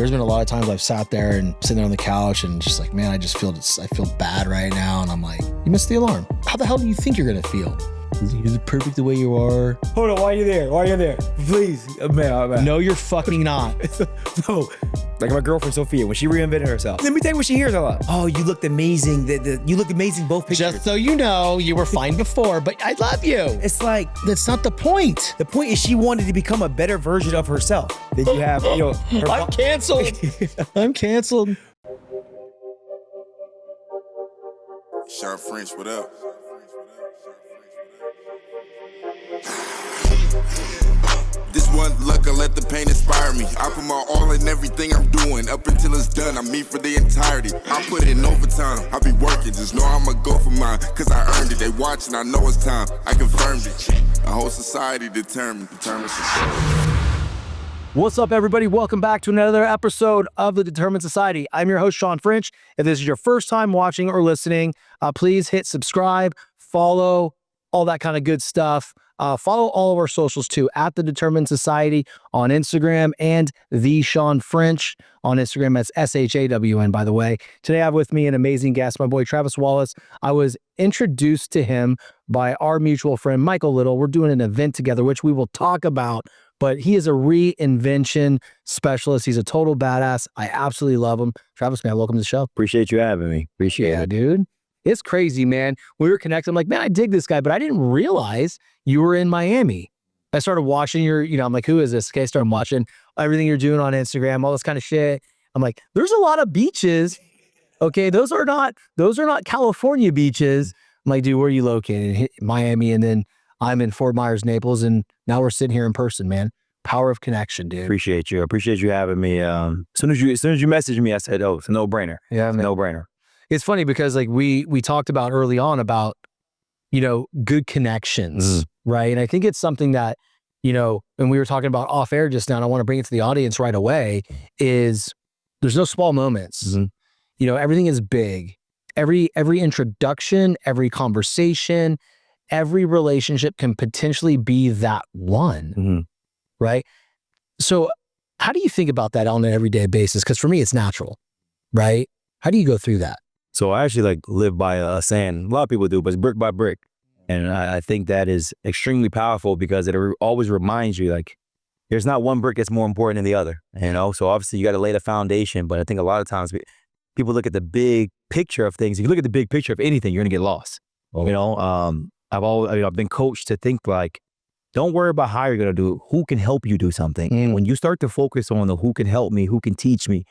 There's been a lot of times I've sat there and sitting there on the couch and just like, man, I feel bad right now. And I'm like, you missed the alarm. How the hell do you think you're going to feel? You're perfect the way you are. Hold on, why are you there? Why are you there? Please, man. No, you're fucking not. No, like my girlfriend Sophia, when she reinvented herself. Let me tell you what she hears a lot. Oh, you looked amazing. You looked amazing both pictures. Just so you know, you were fine before, but I love you. It's like, that's not the point. The point is she wanted to become a better version of herself. That you have, I'm canceled. I'm canceled. Shawn French, what up? This one luck, I let the pain inspire me. I put my all in everything I'm doing. Up until it's done, I'm me for the entirety. I put in overtime, I be working. Just know I'ma go for mine, cause I earned it. They watching, I know it's time. I confirmed it. A whole society determined What's up, everybody? Welcome back to another episode of The Determined Society. I'm your host, Shawn French. If this is your first time watching or listening, please hit subscribe, follow, all that kind of good stuff. Follow all of our socials too, at The Determined Society on Instagram and The Shawn French on Instagram. That's SHAWN, by the way. Today I have with me an amazing guest, my boy Travis Wallace. I was introduced to him by our mutual friend, Michael Little. We're doing an event together, which we will talk about, but he is a reinvention specialist. He's a total badass. I absolutely love him. Travis, man, welcome to the show. Appreciate you having me. Appreciate it, dude. It's crazy, man. We were connected. I'm like, man, I dig this guy, but I didn't realize you were in Miami. I started watching your, I'm like, who is this? Okay, I started watching everything you're doing on Instagram, all this kind of shit. I'm like, there's a lot of beaches. Okay, those are not California beaches. I'm like, dude, where are you located? Miami, and then I'm in Fort Myers, Naples, and now we're sitting here in person, man. Power of connection, dude. Appreciate you. Appreciate you having me. As soon as you messaged me, I said, oh, it's a no-brainer. Yeah, it's a no-brainer. It's funny because like we talked about early on about, good connections, right? And I think it's something that, and we were talking about off air just now, and I want to bring it to the audience right away, is there's no small moments. Everything is big. Every introduction, every conversation, every relationship can potentially be that one, right? So how do you think about that on an everyday basis? Because for me, it's natural, right? How do you go through that? So I actually live by a saying, a lot of people do, but it's brick by brick. And I think that is extremely powerful because it always reminds you there's not one brick that's more important than the other, So obviously you got to lay the foundation, but I think a lot of times people look at the big picture of things. If you look at the big picture of anything, you're going to get lost. I've been coached to think don't worry about how you're going to do it. Who can help you do something? And when you start to focus on the who can help me, who can teach me,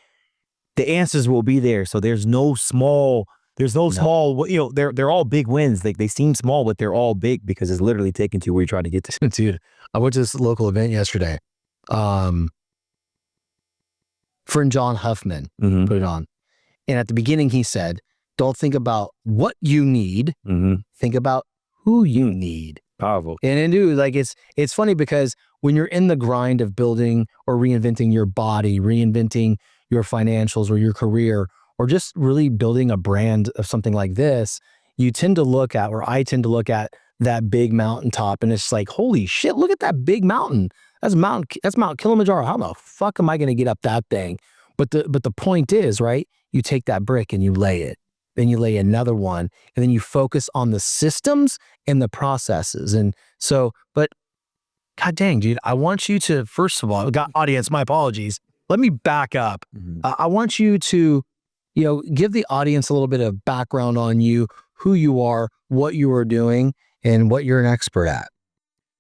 the answers will be there. So there's no small, they're all big wins. They seem small, but they're all big because it's literally taking to where you're trying to get to. Dude, I went to this local event yesterday. Friend John Huffman put it on. And at the beginning he said, don't think about what you need. Think about who you need. Powerful. And dude, it's funny because when you're in the grind of building or reinventing your body, reinventing your financials or your career, or just really building a brand of something like this, I tend to look at that big mountaintop, and it's like, holy shit, look at that big mountain. That's Mount Kilimanjaro. How the fuck am I going to get up that thing? But the point is, right? You take that brick and you lay it. Then you lay another one, and then you focus on the systems and the processes. And so, but God dang, dude, I want you to, first of all, audience, my apologies. Let me back up. I want you to, give the audience a little bit of background on you, who you are, what you are doing, and what you're an expert at.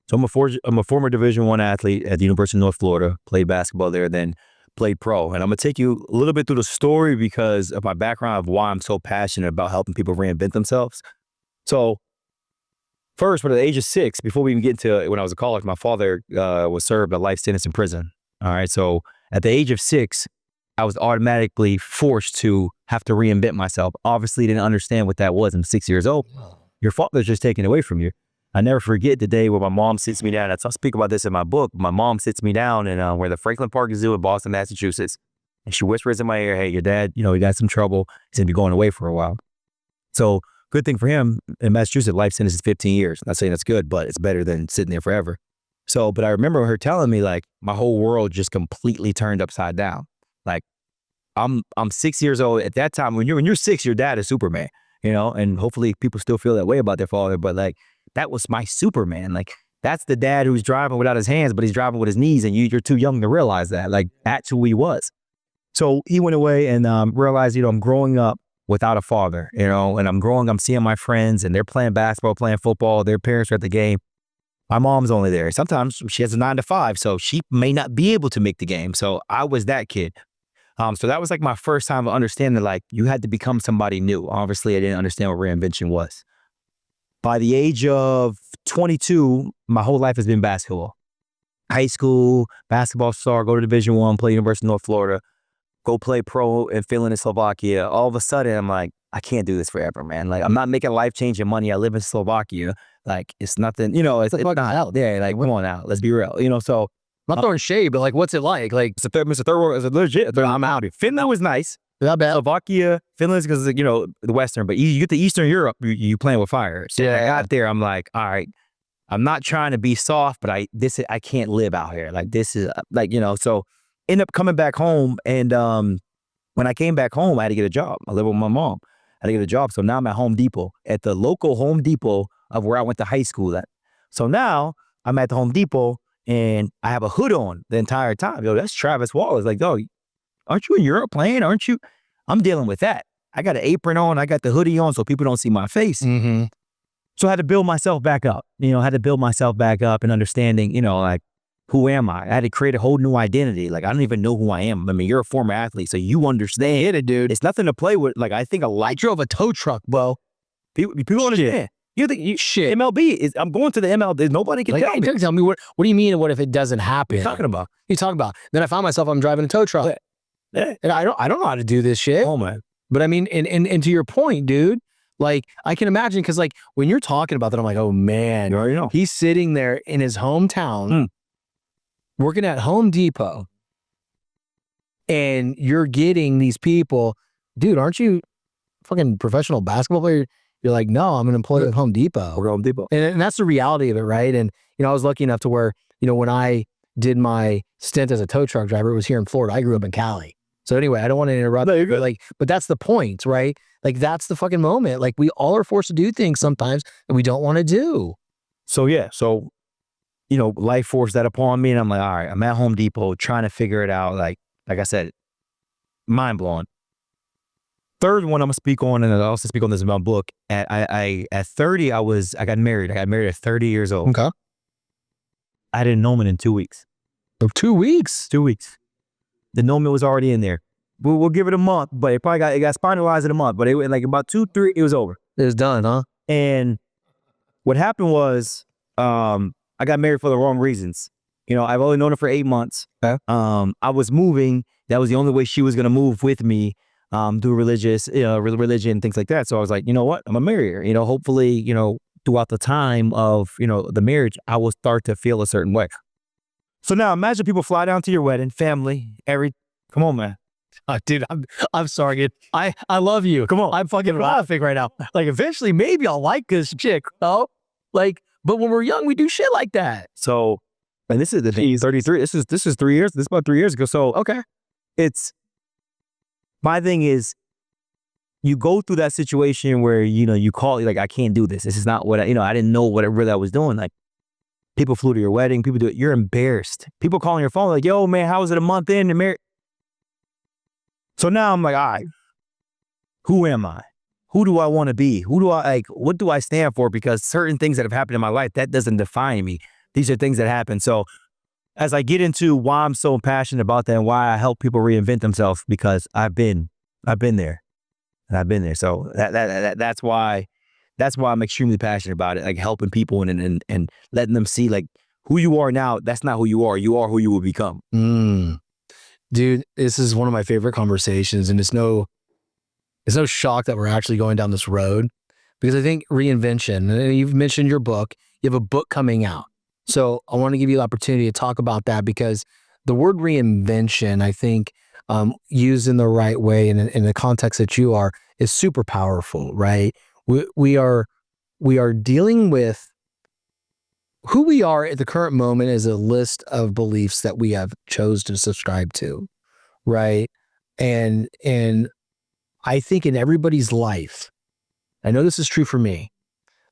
So I'm a former Division I athlete at the University of North Florida, played basketball there, then played pro. And I'm going to take you a little bit through the story because of my background of why I'm so passionate about helping people reinvent themselves. So first, at the age of 6, before we even get into when I was in college, my father was served a life sentence in prison. All right. So at the age of 6, I was automatically forced to have to reinvent myself. Obviously didn't understand what that was. I'm 6 years old. Your father's just taken away from you. I never forget the day where my mom sits me down. I speak about this in my book. My mom sits me down and where the Franklin Park Zoo in Boston, Massachusetts. And she whispers in my ear, hey, your dad, he got some trouble. He's going to be going away for a while. So good thing for him in Massachusetts, life sentence is 15 years. I'm not saying that's good, but it's better than sitting there forever. So, but I remember her telling me my whole world just completely turned upside down. Like I'm 6 years old at that time. When you're 6, your dad is Superman, you know, and hopefully people still feel that way about their father. But like that was my Superman. Like that's the dad who's driving without his hands, but he's driving with his knees, and you're too young to realize that. Like that's who he was. So he went away and realized, you know, I'm growing up without a father, you know, and I'm seeing my friends and they're playing basketball, playing football. Their parents are at the game. My mom's only there. Sometimes she has a 9 to 5, so she may not be able to make the game. So I was that kid. So that was like my first time of understanding, like you had to become somebody new. Obviously, I didn't understand what reinvention was. By the age of 22, my whole life has been basketball. High school, basketball star, go to Division I, play University of North Florida, go play pro in Finland and Slovakia. All of a sudden, I'm like, I can't do this forever, man. Like, I'm not making life-changing money. I live in Slovakia. Like, it's nothing, you know, it's not out there. Like, come on now, let's be real. You know, so I'm not throwing shade, but like, what's it like? Like, it's a third world, it's a legit. I'm out here. Finland was nice. not bad. Slovakia, Finland's because, you know, the Western, but you get to Eastern Europe, you playing with fire. So when I got there, I'm like, all right, I'm not trying to be soft, but I can't live out here. Like, this is like, you know, so end up coming back home. And when I came back home, I had to get a job. I live with my mom. I had to get a job. So now I'm at Home Depot, at the local Home Depot of where I went to high school at. So now I'm at the Home Depot and I have a hood on the entire time. Yo, that's Travis Wallace. Like, dog, aren't you in Europe playing? Aren't you? I'm dealing with that. I got an apron on. I got the hoodie on so people don't see my face. Mm-hmm. So I had to build myself back up. You know, I had to build myself back up and understanding, you know, like, who am I? I had to create a whole new identity. Like, I don't even know who I am. I mean, you're a former athlete, so you understand. Hit it, dude. It's nothing to play with. Like, I think I drove a tow truck, bro. People understand. You think Shit. MLB is? I'm going to the MLB. Nobody can tell me. Tell me what do you mean? What if it doesn't happen? What are you talking about? You talking about? Then I found myself. I'm driving a tow truck, Yeah. and I don't know how to do this shit. Oh man. But I mean, and to your point, dude. Like, I can imagine, because like when you're talking about that, I'm like, oh man, You already know. he's sitting there in his hometown, working at Home Depot, and you're getting these people, dude. Aren't you fucking professional basketball player? You're like, no, I'm an employee at Home Depot. We're Home Depot. And that's the reality of it, right? And, you know, I was lucky enough to where, you know, when I did my stint as a tow truck driver, it was here in Florida. I grew up in Cali. So anyway, I don't want to interrupt. No, you're good. But like, but that's the point, right? Like, that's the fucking moment. Like, we all are forced to do things sometimes that we don't want to do. So yeah, so, you know, life forced that upon me, and I'm like, all right, I'm at Home Depot trying to figure it out. Like I said, mind blowing. Third one I'm gonna speak on, and I also speak on this in my book. At 30, I got married. I got married at 30 years old. Okay. I had an annulment in 2 weeks. 2 weeks. 2 weeks. The annulment was already in there. We'll give it a month, but it got finalized in a month. But it was like about 2, 3, it was over. It was done, huh? And what happened was, I got married for the wrong reasons. You know, I've only known her for 8 months. Okay. I was moving. That was the only way she was gonna move with me. Do religion, things like that. So I was like, you know what? I'm gonna marry her. You know, hopefully, you know, throughout the time of, you know, the marriage, I will start to feel a certain way. So now imagine people fly down to your wedding, family, come on, man. Dude, I'm sorry, kid. I love you. Come on. I'm fucking laughing right now. Like, eventually, maybe I'll like this chick, oh? Like, but when we're young, we do shit like that. So, and this is the thing, 33. This is 3 years. This is about 3 years ago. So, Okay. My thing is, you go through that situation where, you know, you call, like, I can't do this. This is not what I didn't know what I was doing. Like, people flew to your wedding. People do it. You're embarrassed. People calling your phone like, yo, man, how was it a month in? So now I'm like, all right, who am I? Who do I want to be? What do I stand for? Because certain things that have happened in my life, that doesn't define me. These are things that happen. So as I get into why I'm so passionate about that and why I help people reinvent themselves, because I've been there, and I've been there. So that's why I'm extremely passionate about it, like helping people and letting them see, like, who you are now. That's not who you are. You are who you will become. Dude, this is one of my favorite conversations, and it's no shock that we're actually going down this road, because I think reinvention, and you've mentioned your book, you have a book coming out. So I want to give you the opportunity to talk about that, because the word reinvention, I think, used in the right way and in the context that you are, is super powerful, right? We are dealing with who we are at the current moment is a list of beliefs that we have chose to subscribe to, right? And I think in everybody's life, I know this is true for me,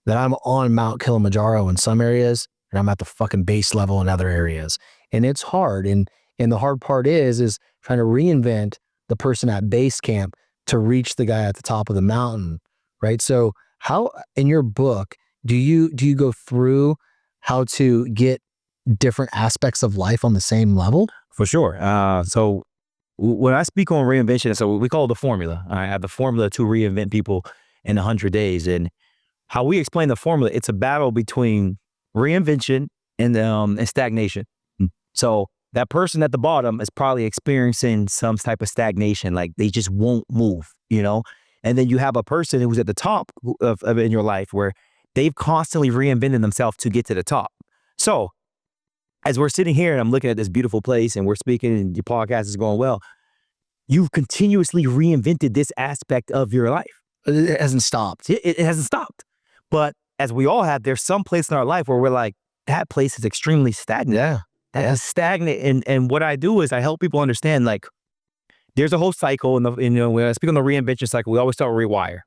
that I'm on Mount Kilimanjaro in some areas and I'm at the fucking base level in other areas. And it's hard. And the hard part is trying to reinvent the person at base camp to reach the guy at the top of the mountain, right? So how, in your book, do you go through how to get different aspects of life on the same level? For sure. So when I speak on reinvention, so we call it the formula. I have the formula to reinvent people in 100 days. And how we explain the formula, it's a battle between reinvention and stagnation. So that person at the bottom is probably experiencing some type of stagnation, like they just won't move, you know? And then you have a person who's at the top of in your life where they've constantly reinvented themselves to get to the top. So as we're sitting here and I'm looking at this beautiful place and we're speaking and your podcast is going well, you've continuously reinvented this aspect of your life. It hasn't stopped. It hasn't stopped. But as we all have, there's some place in our life where we're like, that place is extremely stagnant. Yeah. That is stagnant. And what I do is I help people understand, like, there's a whole cycle. And you know, when I speak on the reinvention cycle, we always start with rewire.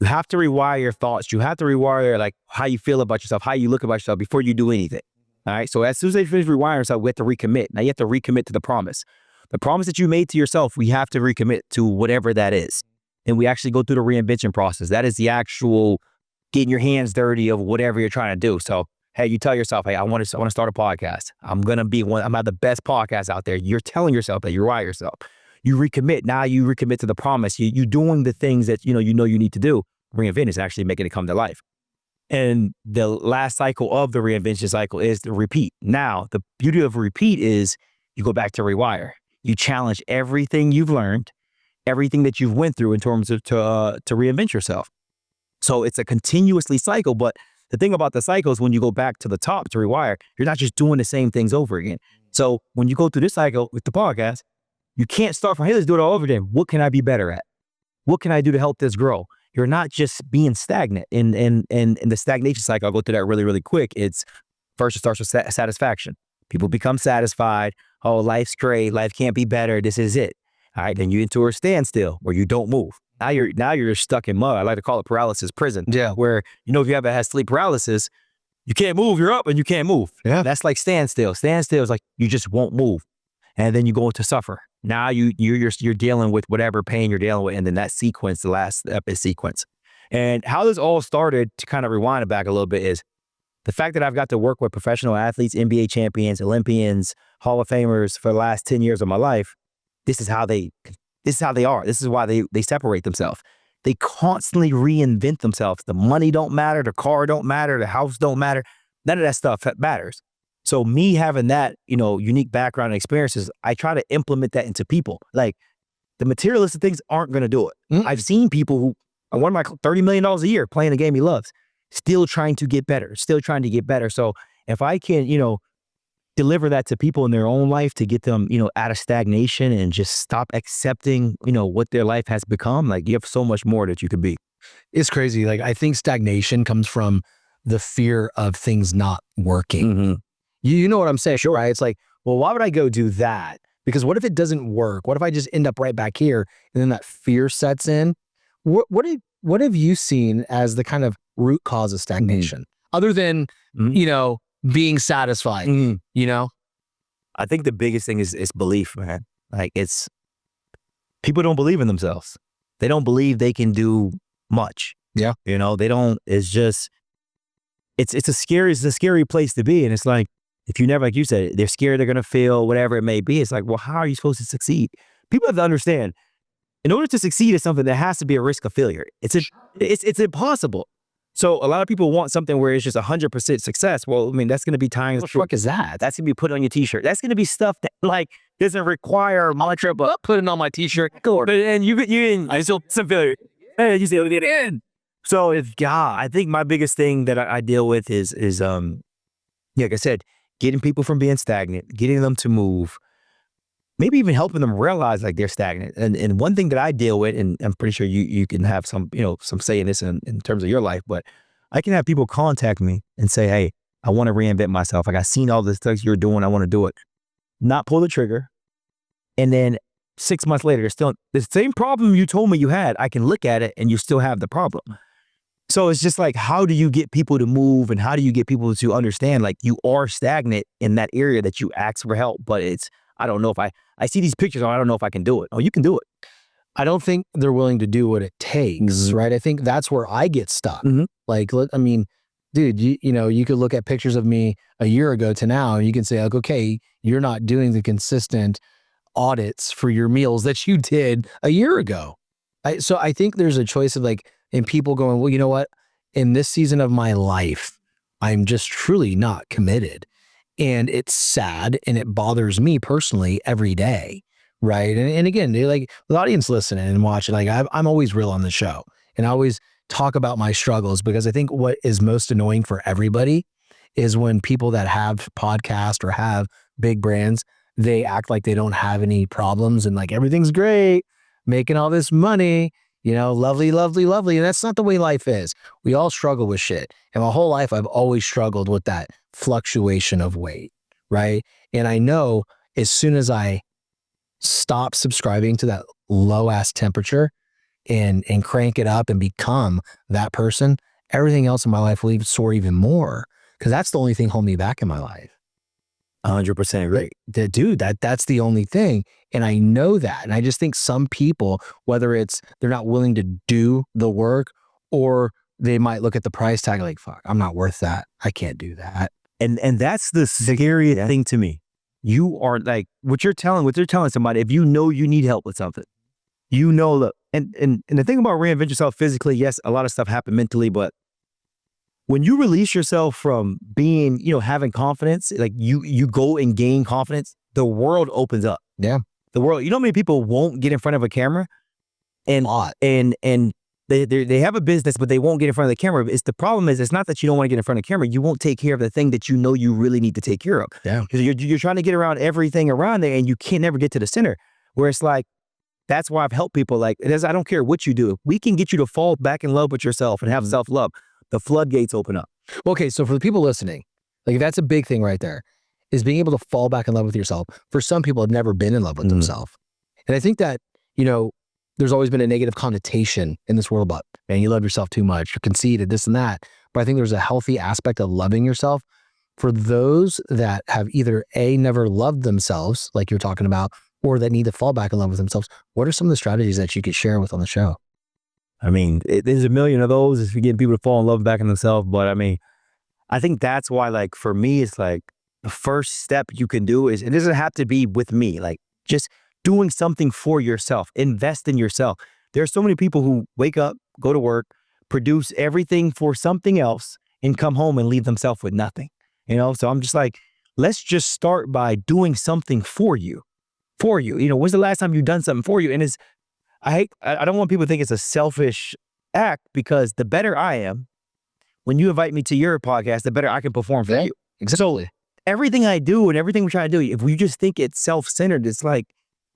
You have to rewire your thoughts. You have to rewire, like, how you feel about yourself, how you look about yourself before you do anything. All right. So as soon as they finish rewiring yourself, we have to recommit. Now you have to recommit to the promise. The promise that you made to yourself, we have to recommit to whatever that is. And we actually go through the reinvention process. That is the actual getting your hands dirty of whatever you're trying to do. So, hey, you tell yourself, hey, I want to start a going to be one. I'm at the best podcast out there. You're telling yourself that. You rewire yourself. You recommit. Now you recommit to the promise. You doing the things that you know you need to do. Reinvent is actually making it come to life. And the last cycle of the reinvention cycle is the repeat. Now, the beauty of repeat is you go back to rewire. You challenge everything you've learned, everything that you've went through in terms of to reinvent yourself. So it's a continuously cycle. But the thing about the cycle is when you go back to the top to rewire, you're not just doing the same things over again. So when you go through this cycle with the podcast, you can't start from, hey, let's do it all over again. What can I be better at? What can I do to help this grow? You're not just being stagnant. In the stagnation cycle, I'll go through that really, really quick. It's first it starts with satisfaction. People become satisfied. Oh, life's great. Life can't be better. This is it. All right. Then you enter a standstill where you don't move. Now you're stuck in mud. I like to call it paralysis prison. Yeah. Where, you know, if you ever had sleep paralysis, you can't move. You're up and you can't move. Yeah. That's like standstill. Standstill is like you just won't move. And then you go into suffer. Now you're dealing with whatever pain you're dealing with. And then that sequence, the last sequence. And how this all started, to kind of rewind it back a little bit, is the fact that I've got to work with professional athletes, NBA champions, Olympians, Hall of Famers for the last 10 years of my life. This is how they are. This is why they separate themselves. They constantly reinvent themselves. The money don't matter. The car don't matter. The house don't matter. None of that stuff matters. So me having that, you know, unique background and experiences, I try to implement that into people. Like, the materialistic things aren't going to do it. I've seen people who are one of my $30 million a year playing the game he loves, still trying to get better. So if I can, you know, deliver that to people in their own life to get them, you know, out of stagnation and just stop accepting, you know, what their life has become, like, you have so much more that you could be. It's crazy. Like, I think stagnation comes from the fear of things not working. Mm-hmm. You know what I'm saying? Sure. Right? It's like, well, why would I go do that? Because what if it doesn't work? What if I just end up right back here? And then that fear sets in. What have you seen as the kind of root cause of stagnation, other than, you know, being satisfied, you know? I think the biggest thing is belief, man. Like, it's, people don't believe in themselves. They don't believe they can do much. Yeah. You know, they don't, it's just, it's a scary place to be. And it's like, if you never, like you said, they're scared they're going to fail, whatever it may be. It's like, well, how are you supposed to succeed? People have to understand, in order to succeed at something, there has to be a risk of failure. It's impossible. So a lot of people want something where it's just 100% success. Well, I mean, that's going to be times. What the fuck is that? That's going to be put on your t-shirt. That's going to be stuff that, like, doesn't require much of a, Put it on my t-shirt. but and I still some failure. And you say it in. So I think my biggest thing that I deal with is like I said, getting people from being stagnant, getting them to move, maybe even helping them realize like they're stagnant. And one thing that I deal with, and I'm pretty sure you can have some, you know, some say in this in terms of your life, but I can have people contact me and say, hey, I want to reinvent myself. Like, I've seen all this stuff you're doing. I want to do it. Not pull the trigger. And then 6 months later, there's still the same problem you told me you had. I can look at it and you still have the problem. So it's just like, how do you get people to move and how do you get people to understand like you are stagnant in that area that you ask for help, but I don't know if I see these pictures, I don't know if I can do it. Oh, you can do it. I don't think they're willing to do what it takes, right? I think that's where I get stuck. Like, I mean, dude, you know, you could look at pictures of me a year ago to now, and you can say like, okay, you're not doing the consistent audits for your meals that you did a year ago. So I think there's a choice of like, and people going, well, you know what? In this season of my life, I'm just truly not committed. And it's sad and it bothers me personally every day, right? And again, like the audience listening and watching, like I'm always real on the show and I always talk about my struggles because I think what is most annoying for everybody is when people that have podcasts or have big brands, they act like they don't have any problems and like everything's great, making all this money, you know, lovely, lovely, lovely. And that's not the way life is. We all struggle with shit. And my whole life, I've always struggled with that fluctuation of weight, right? And I know as soon as I stop subscribing to that low ass temperature and crank it up and become that person, everything else in my life will even soar even more because that's the only thing holding me back in my life. 100% agree. Dude, that's the only thing. And I know that. And I just think some people, whether it's they're not willing to do the work or they might look at the price tag like, fuck, I'm not worth that. I can't do that. And that's the scariest thing to me. You are like, what you're telling somebody, if you know you need help with something, you know, look, and the thing about reinvent yourself physically, yes, a lot of stuff happened mentally, but when you release yourself from being, you know, having confidence, like you go and gain confidence, the world opens up. Yeah. The world, you know how many people won't get in front of a camera and they have a business, but they won't get in front of the camera. The problem is, it's not that you don't want to get in front of the camera. You won't take care of the thing that you know you really need to take care of. Yeah. Because you're trying to get around everything around there and you can never get to the center. Where it's like, that's why I've helped people. Like, I don't care what you do. If we can get you to fall back in love with yourself and have self-love, the floodgates open up. Okay, so for the people listening, like that's a big thing right there, is being able to fall back in love with yourself. For some people have never been in love with themselves. And I think that, you know, there's always been a negative connotation in this world about, man, you love yourself too much, you're conceited, this and that. But I think there's a healthy aspect of loving yourself for those that have either never loved themselves, like you're talking about, or that need to fall back in love with themselves. What are some of the strategies that you could share with on the show? I mean, there's a million of those if you're getting people to fall in love back in themselves. But I mean, I think that's why, like, for me, it's like the first step you can do is, it doesn't have to be with me, like just doing something for yourself, invest in yourself. There's so many people who wake up, go to work, produce everything for something else and come home and leave themselves with nothing, you know? So I'm just like, let's just start by doing something for you. You know, when's the last time you've done something for you? And I don't want people to think it's a selfish act, because the better I am, when you invite me to your podcast, the better I can perform for you. Exactly. So everything I do and everything we're trying to do, if we just think it's self-centered, it's like,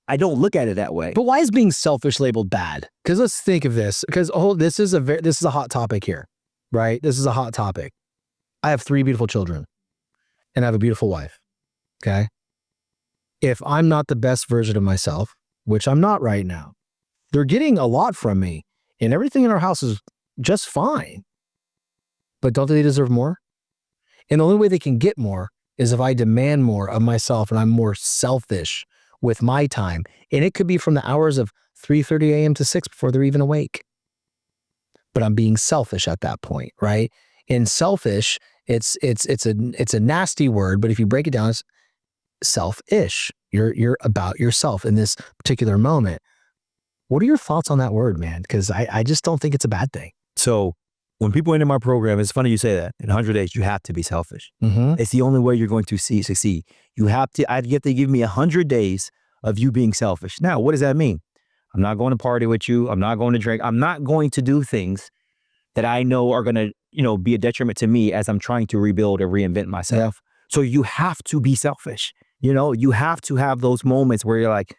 I don't look at it that way. But why is being selfish labeled bad? Because let's think of this, because this is a hot topic here, right? This is a hot topic. I have 3 beautiful children and I have a beautiful wife. Okay. If I'm not the best version of myself, which I'm not right now, they're getting a lot from me and everything in our house is just fine. But don't they deserve more? And the only way they can get more is if I demand more of myself and I'm more selfish with my time. And it could be from the hours of 3:30 a.m. to 6 before they're even awake. But I'm being selfish at that point, right? And selfish, it's a nasty word, but if you break it down, it's selfish. You're about yourself in this particular moment. What are your thoughts on that word, man? Because I just don't think it's a bad thing. So when people enter my program, it's funny you say that. In 100 days, you have to be selfish. It's the only way you're going to succeed. You have to give me 100 days of you being selfish. Now, what does that mean? I'm not going to party with you. I'm not going to drink. I'm not going to do things that I know are going to, you know, be a detriment to me as I'm trying to rebuild or reinvent myself. Yeah. So you have to be selfish. You know, you have to have those moments where you're like,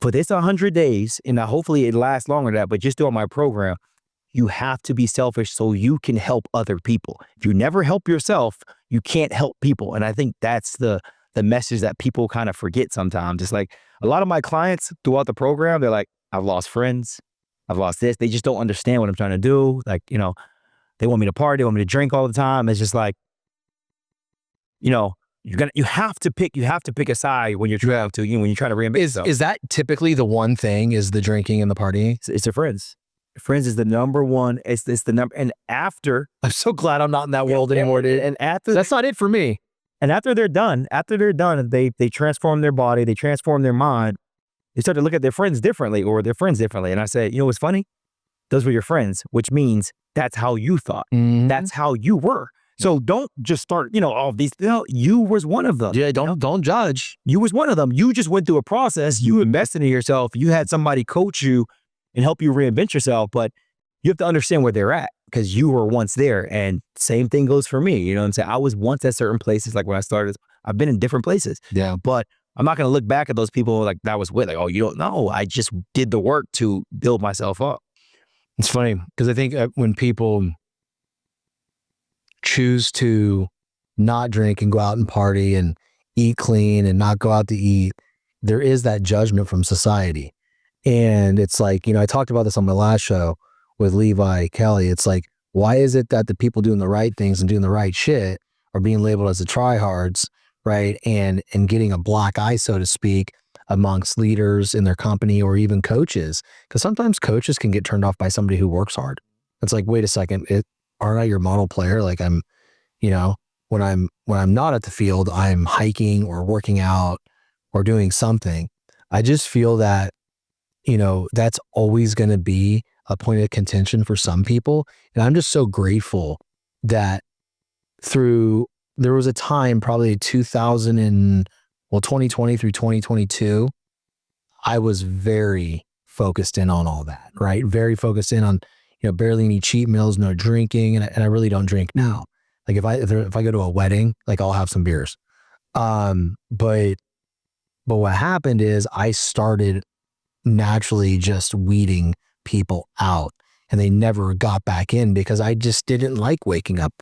for this 100 days, and hopefully it lasts longer than that, but just doing my program, you have to be selfish so you can help other people. If you never help yourself, you can't help people. And I think that's the the message that people kind of forget sometimes. It's like a lot of my clients throughout the program, they're like, I've lost friends. I've lost this. They just don't understand what I'm trying to do. Like, you know, they want me to party, they want me to drink all the time. It's just like, you know, you have to pick a side when you're trying to, when you try to reinvent yourself. Is that typically the one thing, is the drinking and the partying? It's your friends. Friends is the number one. It's the number. And after, I'm so glad I'm not in that world anymore, dude. And after, that's not it for me. And after they're done, they transform their body, they transform their mind. They start to look at their friends differently or their friends differently. And I say, you know what's funny? Those were your friends, which means that's how you thought. Mm-hmm. That's how you were. So don't just start, you know, all these, you was one of them. Yeah, don't judge. You was one of them. You just went through a process. You invested in yourself. You had somebody coach you and help you reinvent yourself, but you have to understand where they're at because you were once there. And same thing goes for me. You know what I'm saying? I was once at certain places. Like when I started, I've been in different places. Yeah. But I'm not going to look back at those people like that was with, like, oh, you don't know. I just did the work to build myself up. It's funny because I think when people choose to not drink and go out and party and eat clean and not go out to eat, there is that judgment from society. And it's like, you know, I talked about this on my last show with Levi Kelly. It's like, why is it that the people doing the right things and doing the right shit are being labeled as the tryhards, right? And getting a black eye, so to speak, amongst leaders in their company or even coaches? Because sometimes coaches can get turned off by somebody who works hard. It's like, wait a second, aren't I your model player? Like I'm, you know, when I'm not at the field, I'm hiking or working out or doing something. I just feel that, you know, that's always going to be a point of contention for some people. And I'm just so grateful that there was a time, probably 2020 through 2022, I was very focused in on all that, right? Very focused in on, you know, barely any cheat meals, no drinking. And I really don't drink now. Like if I go to a wedding, like I'll have some beers. But what happened is I started naturally just weeding people out and they never got back in because I just didn't like waking up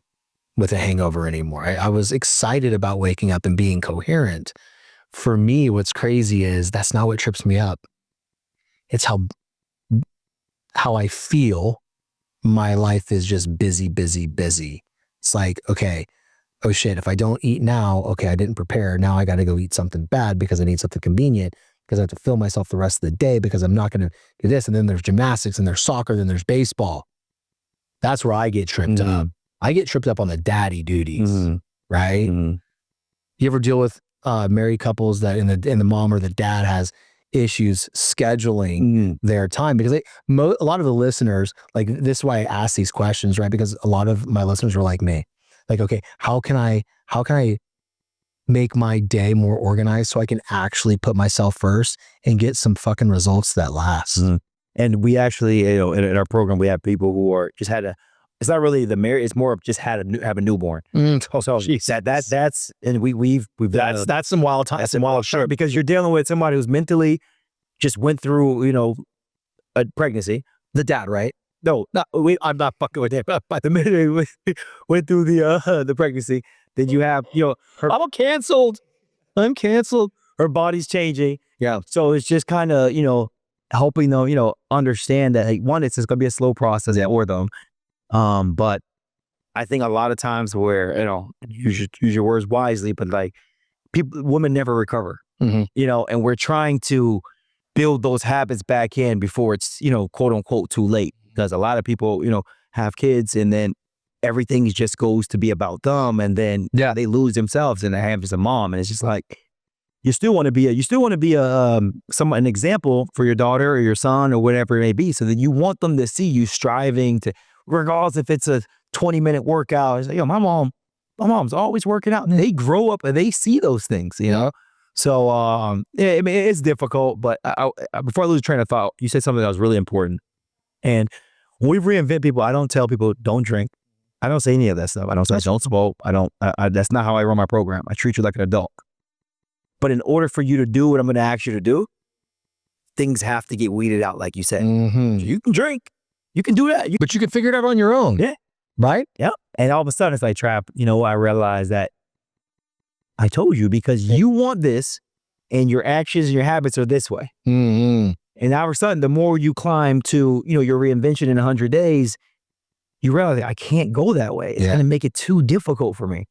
with a hangover anymore. I was excited about waking up and being coherent. For me, what's crazy is that's not what trips me up. It's how I feel. My life is just busy, busy, busy. It's like, okay, oh shit, if I don't eat now, okay, I didn't prepare. Now I got to go eat something bad because I need something convenient because I have to fill myself the rest of the day because I'm not going to do this. And then there's gymnastics and there's soccer, then there's baseball. That's where I get tripped up. I get tripped up on the daddy duties, right? You ever deal with married couples that in the mom or the dad has issues scheduling their time? Because a lot of the listeners, like this is why I ask these questions, right? Because a lot of my listeners are like me. Like, okay, how can I make my day more organized so I can actually put myself first and get some fucking results that last? And we actually, you know, in our program, we have people who are just it's not really the marriage, it's more of just have a newborn. So that's, and we've done that's some wild time. That's some wild, sure, because you're dealing with somebody who's mentally just went through, you know, a pregnancy. The dad, right? No, I'm not fucking with him. But the minute we went through the pregnancy, then you have, you know, I'm canceled. Her body's changing. Yeah. So it's just kind of, you know, helping them, you know, understand that, like, one, it's just going to be a slow process for them. But I think a lot of times where, you know, use your words wisely, but like women never recover, you know, and we're trying to build those habits back in before it's, you know, quote unquote too late. Because a lot of people, you know, have kids and then everything just goes to be about them. And then they lose themselves and they have as a mom. And it's just like, you still want to be an example for your daughter or your son or whatever it may be. So that you want them to see you striving to, regardless if it's a 20-minute workout. It's like, yo, my mom's always working out. And they grow up and they see those things, you know? So, I mean, it's difficult, but before I lose train of thought, you said something that was really important. And when we reinvent people, I don't tell people don't drink. I don't say any of that stuff. I don't say don't smoke. That's not how I run my program. I treat you like an adult. But in order for you to do what I'm going to ask you to do, things have to get weeded out, like you said. So you can drink. You can do that. But you can figure it out on your own. Yeah. Right? Yeah. And all of a sudden, it's like, Trap, you know, I realized that I told you because you want this and your actions and your habits are this way. Mm-hmm. And now all of a sudden, the more you climb to, your reinvention in 100 days, you realize I can't go that way. It's going to make it too difficult for me.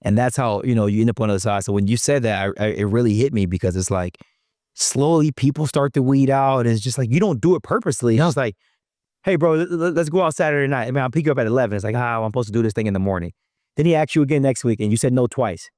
And that's how, you end up on the other side. So when you said that, it really hit me because it's like slowly people start to weed out. And it's just like, you don't do it purposely. It's like, hey, bro, let's go out Saturday night. I mean, I'll pick you up at 11. It's like, I'm supposed to do this thing in the morning. Then he asks you again next week and you said no twice.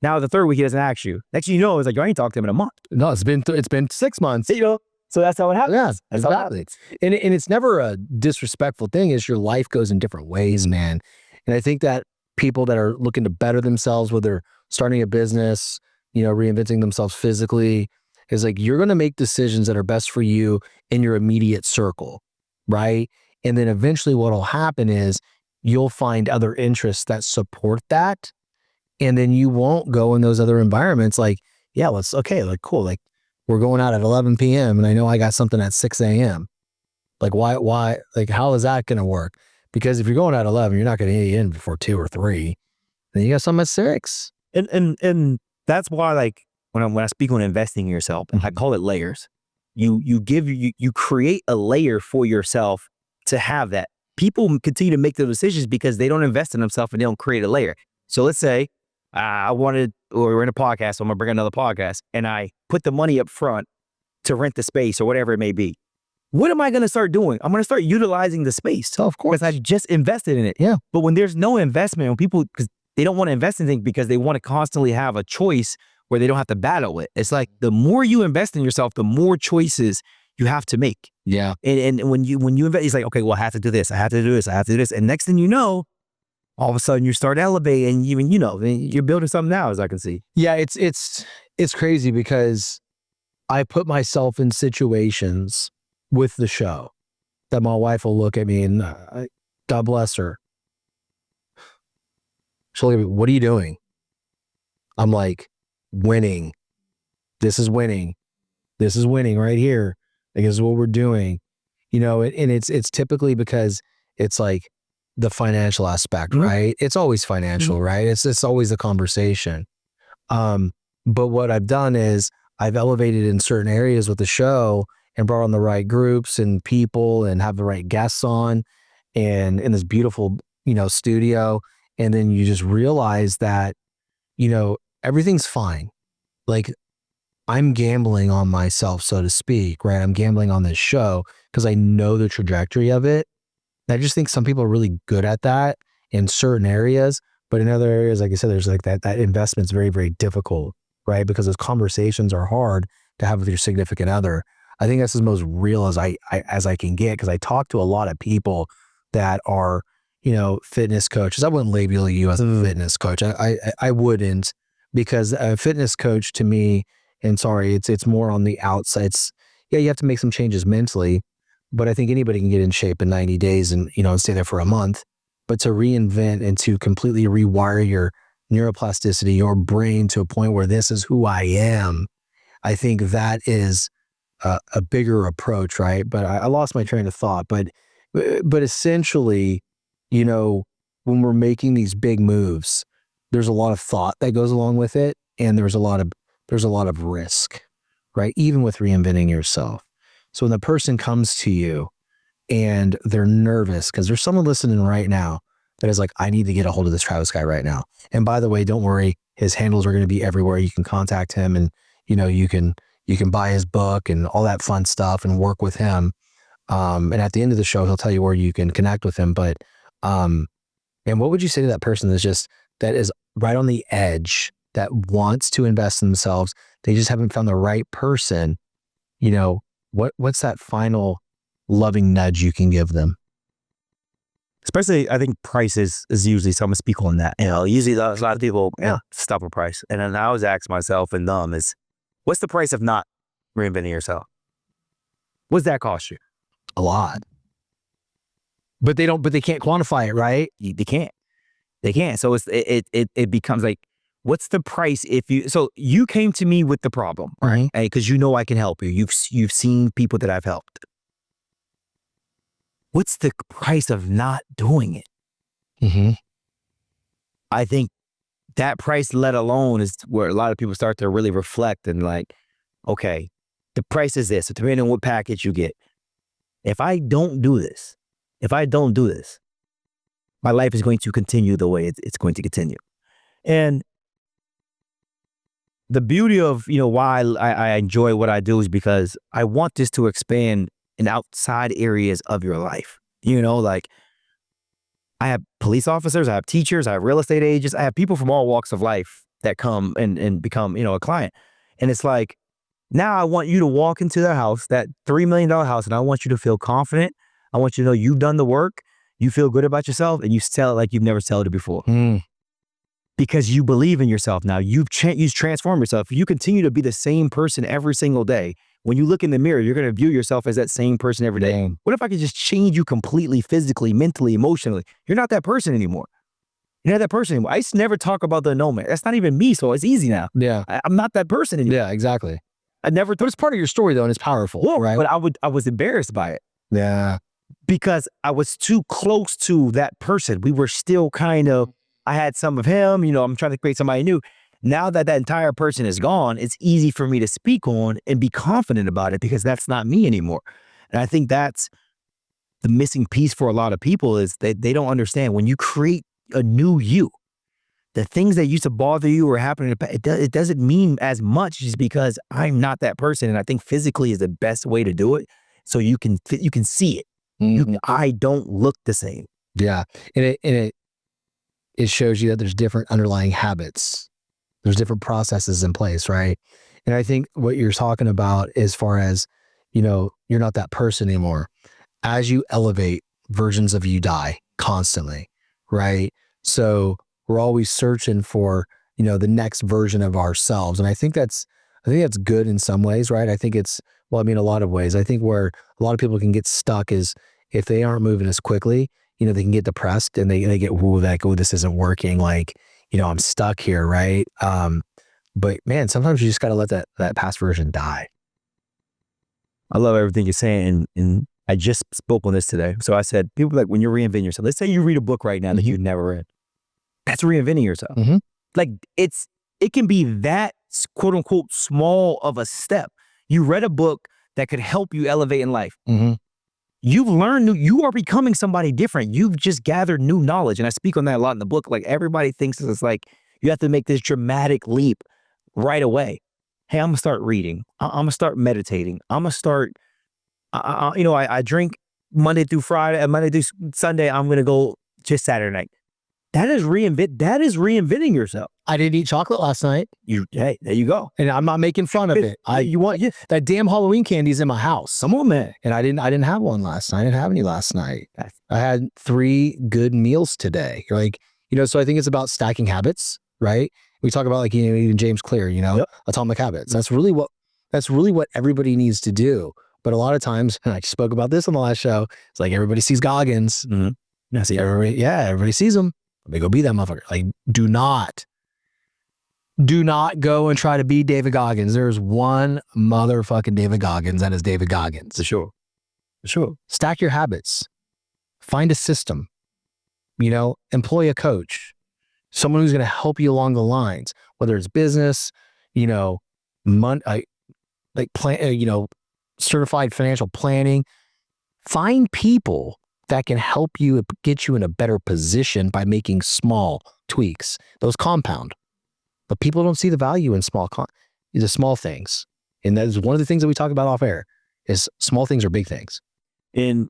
Now the third week, he doesn't ask you. Next thing you know, it's like, I ain't talked to him in a month. No, it's been 6 months. So that's how it happens. Yeah, that's exactly. And it's never a disrespectful thing. It's your life goes in different ways, man. And I think that people that are looking to better themselves, whether they're starting a business, reinventing themselves physically, is like, you're going to make decisions that are best for you in your immediate circle, right? And then eventually what will happen is you'll find other interests that support that. And then you won't go in those other environments like, cool. Like, we're going out at 11 p.m. and I know I got something at 6 a.m. Like, why, like, how is that going to work? Because if you're going out at 11, you're not going to get in before 2 or 3. Then you got something at 6. And that's why, like, when I speak on investing in yourself, I call it layers. You create a layer for yourself to have that. People continue to make the decisions because they don't invest in themselves and they don't create a layer. So let's say we're in a podcast, so I'm gonna bring another podcast, and I put the money up front to rent the space or whatever it may be. What am I gonna start doing? I'm gonna start utilizing the space. So of course, because I just invested in it. Yeah. But when there's no investment, when people, because they don't want to invest in things because they want to constantly have a choice where they don't have to battle it. It's like the more you invest in yourself, the more choices you have to make. Yeah. And when you invest, it's like, okay, well, I have to do this. I have to do this. I have to do this. And next thing you know, all of a sudden you start elevating, even, you're building something now, as I can see. Yeah, it's crazy because I put myself in situations with the show that my wife will look at me and God bless her. She'll look at me, what are you doing? I'm like, winning. This is winning. This is winning right here. Like, this is what we're doing. And it's typically because it's like, the financial aspect, right? It's always financial, right? It's always a conversation. But what I've done is I've elevated in certain areas with the show and brought on the right groups and people and have the right guests on and in this beautiful, studio. And then you just realize that, everything's fine. Like, I'm gambling on myself, so to speak, right? I'm gambling on this show because I know the trajectory of it. I just think some people are really good at that in certain areas, but in other areas, like I said, there's like that investment's very, very difficult, right? Because those conversations are hard to have with your significant other. I think that's as most real as I can get, because I talk to a lot of people that are, fitness coaches. I wouldn't label you as a fitness coach. I wouldn't, because a fitness coach to me, and sorry, it's more on the outside. You have to make some changes mentally. But I think anybody can get in shape in 90 days and, and stay there for a month. But to reinvent and to completely rewire your neuroplasticity, your brain to a point where this is who I am, I think that is a bigger approach, right? But I lost my train of thought. But essentially, when we're making these big moves, there's a lot of thought that goes along with it. And there's a lot of risk, right? Even with reinventing yourself. So when the person comes to you and they're nervous, because there's someone listening right now that is like, I need to get a hold of this Travis guy right now. And by the way, don't worry, his handles are going to be everywhere. You can contact him and, you can buy his book and all that fun stuff and work with him. And at the end of the show, he'll tell you where you can connect with him. But, and what would you say to that person that is right on the edge, that wants to invest in themselves? They just haven't found the right person, What's that final loving nudge you can give them? Especially, I think price is usually, so I'm going to speak on that. Usually a lot of people stop at price. And then I always ask myself and them is, what's the price of not reinventing yourself? What's that cost you? A lot. But they can't quantify it, right? They can't. So it becomes like, what's the price so you came to me with the problem, right? Because I can help you. You've seen people that I've helped. What's the price of not doing it? Mm-hmm. I think that price let alone is where a lot of people start to really reflect and like, okay, the price is this, depending on what package you get. If I don't do this, my life is going to continue the way it's going to continue. And the beauty of, why I enjoy what I do is because I want this to expand in outside areas of your life. Like I have police officers, I have teachers, I have real estate agents, I have people from all walks of life that come and become, a client. And it's like, now I want you to walk into their house, that $3 million house, and I want you to feel confident. I want you to know you've done the work, you feel good about yourself, and you sell it like you've never sold it before. Because you believe in yourself now. You've transformed yourself. If you continue to be the same person every single day, when you look in the mirror, you're going to view yourself as that same person every day. What if I could just change you completely, physically, mentally, emotionally? You're not that person anymore. You're not that person anymore. I used to never talk about the annulment. That's not even me, so it's easy now. Yeah. I'm not that person anymore. Yeah, exactly. But it's part of your story though, and it's powerful, right? But I was embarrassed by it. Yeah. Because I was too close to that person. We were still kind of, I had some of him, I'm trying to create somebody new. Now that entire person is gone, it's easy for me to speak on and be confident about it because that's not me anymore. And I think that's the missing piece for a lot of people is that they don't understand when you create a new you, the things that used to bother you or happen in the past, it doesn't mean as much just because I'm not that person. And I think physically is the best way to do it. So you can see it. I don't look the same. Yeah. And it shows you that there's different underlying habits. There's different processes in place, right? And I think what you're talking about as far as, you're not that person anymore. As you elevate, versions of you die constantly, right? So we're always searching for, the next version of ourselves. And I think that's good in some ways, right? I think it's, a lot of ways. I think where a lot of people can get stuck is if they aren't moving as quickly, they can get depressed and they get, this isn't working. Like, I'm stuck here, right? But man, sometimes you just got to let that past version die. I love everything you're saying. And I just spoke on this today. So I said, people like when you're reinventing yourself, let's say you read a book right now that you've never read. That's reinventing yourself. Like it can be that quote unquote small of a step. You read a book that could help you elevate in life. You've learned you are becoming somebody different. You've just gathered new knowledge. And I speak on that a lot in the book. Like everybody thinks it's like, you have to make this dramatic leap right away. Hey, I'm gonna start reading. I'm gonna start meditating. I'm gonna start, I drink Monday through Friday, Monday through Sunday. I'm gonna go just Saturday night. That is reinventing yourself. I didn't eat chocolate last night. Hey, there you go. And I'm not making fun of it. That damn Halloween candy's in my house. Come on, man. And I didn't have one last night. I didn't have any last night. I had 3 good meals today. You're like, so I think it's about stacking habits, right? We talk about like, even James Clear, atomic habits. That's really what everybody needs to do. But a lot of times, and I spoke about this on the last show, it's like everybody sees Goggins. I see everybody sees him. Let me go be that motherfucker. Like, do not go and try to be David Goggins. There's one motherfucking David Goggins. That is David Goggins. For sure. Stack your habits. Find a system. Employ a coach. Someone who's going to help you along the lines, whether it's business, certified financial planning. Find people that can help you get you in a better position by making small tweaks. Those compound. But people don't see the value in the small things. And that is one of the things that we talk about off air is small things are big things. And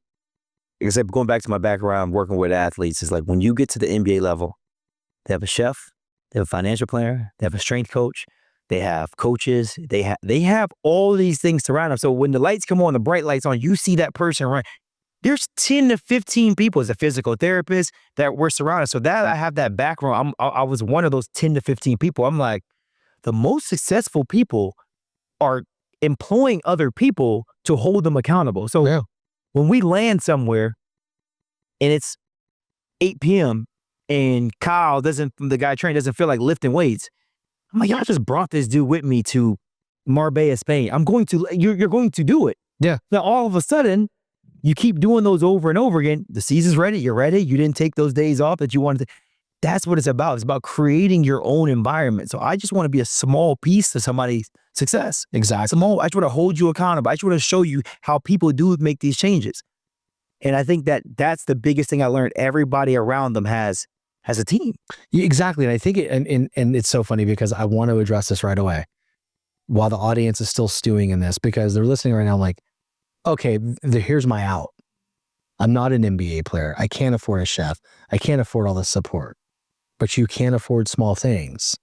like I said, going back to my background working with athletes, is like when you get to the NBA level, they have a chef, they have a financial planner, they have a strength coach, they have coaches, they have all these things surrounding them. So when the lights come on, the bright lights on, you see that person, right? There's 10 to 15 people as a physical therapist that we're surrounded. So that I have that background. I was one of those 10 to 15 people. I'm like, the most successful people are employing other people to hold them accountable. So when we land somewhere and it's 8 p.m. and the guy training doesn't feel like lifting weights, I'm like, y'all just brought this dude with me to Marbella, Spain. You're going to do it. Yeah. Now all of a sudden, you keep doing those over and over again. The season's ready. You're ready. You didn't take those days off that you wanted to. That's what it's about. It's about creating your own environment. So I just want to be a small piece to somebody's success. Exactly. Small. I just want to hold you accountable. I just want to show you how people do make these changes. And I think that that's the biggest thing I learned. Everybody around them has a team. Yeah, exactly. And I think and it's so funny because I want to address this right away while the audience is still stewing in this, because they're listening right now. I'm like, okay, here's my out. I'm not an NBA player. I can't afford a chef. I can't afford all this support, but you can afford small things.